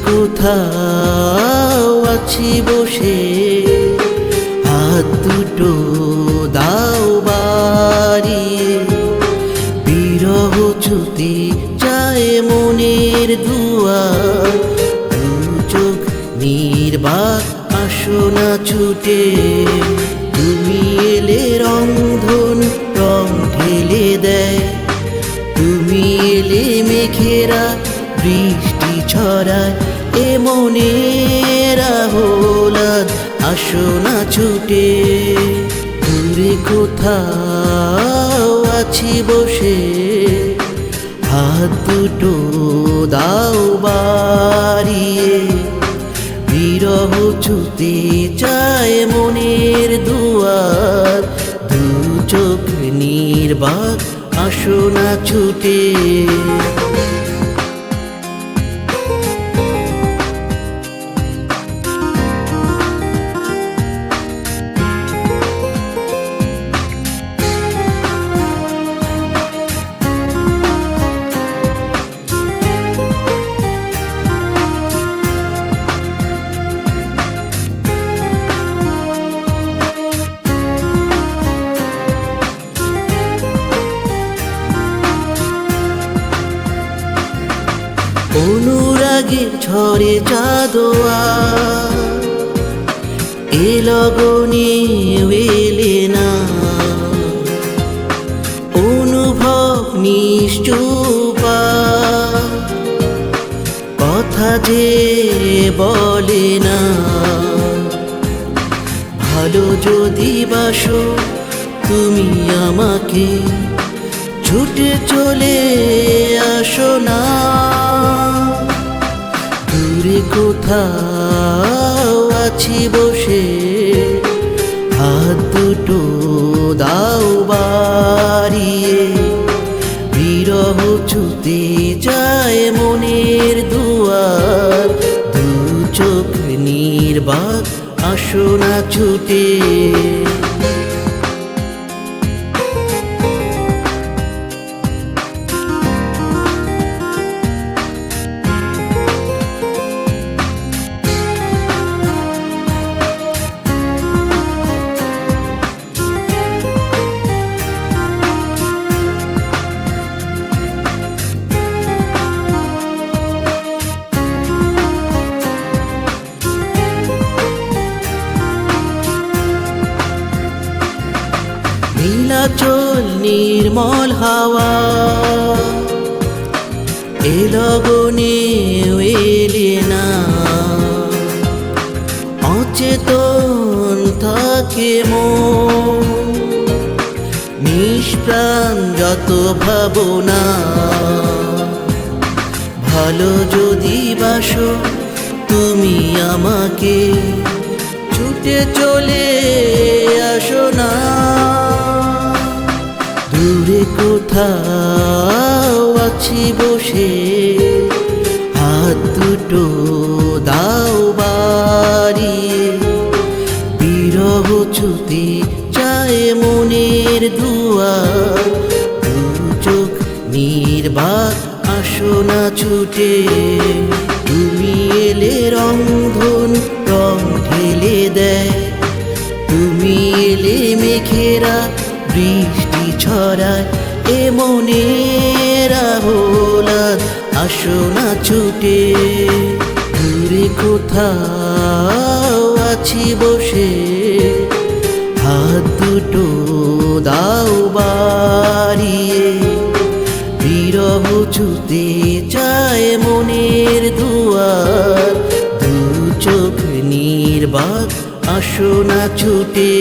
কোথাও আছি বসে, হাত দুটো দাও বাড়িয়ে, বিরহ ছুতে যায় মনের দুয়ার, দু চোখ নির্বাক আসো না ছুটে। তুমি এলে রংধন রং ঢেলে দেয়, তুমি এলে মেঘেরা বৃষ্টি ছড়ায়, এ মনের আহ্লাদ আসো না ছুটে। দূরে কোথাও আছি বসে, হাত দুটো দাও বাড়িয়ে, বিরহ ছুতে চায় মনের দুয়ার, দু চোখ নির্বাক আসো না ছুটে। অনুরাগের ঝড়ে চাঁদোয়া এ লগনে এলে না, অনুভব নিশ্চুপা কথা যে বলে না। ভালো যদি বাসো তুমি আমাকে, ছুটে চলে আসো না। দূরে কোথাও আছি বসে, হাত দুটো দাও বাড়িয়ে, বিরহ ছুতে যায় মনের দুয়ার, দু চোখ নির্বাক আসো না ছুটে। নীলাচল নির্মল হাওয়া এ লগনে এলে না, অচেতন থাকে মন নিষ্প্রাণ যত ভাবনা। ভালো যদি বাসো তুমি আমাকে, ছুটে চলে আসো না। দূরে কোথাও আছি বসে, হাত দুটো দাও বাড়িয়ে, বিরহ ছুতে চায় মনের দুয়ার, দু চোখ নির্বাক আসো না ছুটে। তুমি এলে রংধন রং ঢেলে দেয়, তুমি এলে মেঘেরা বৃষ্টি ছড়ায়, এ মনের আহ্লাদ আসো না ছুটে। দূরে কোথাও আছি বসে, হাত দুটো দাও বাড়িয়ে, বিরহ ছুতে চায় মনের দুয়ার, দু চোখ নির্বাক আসো না ছুটে।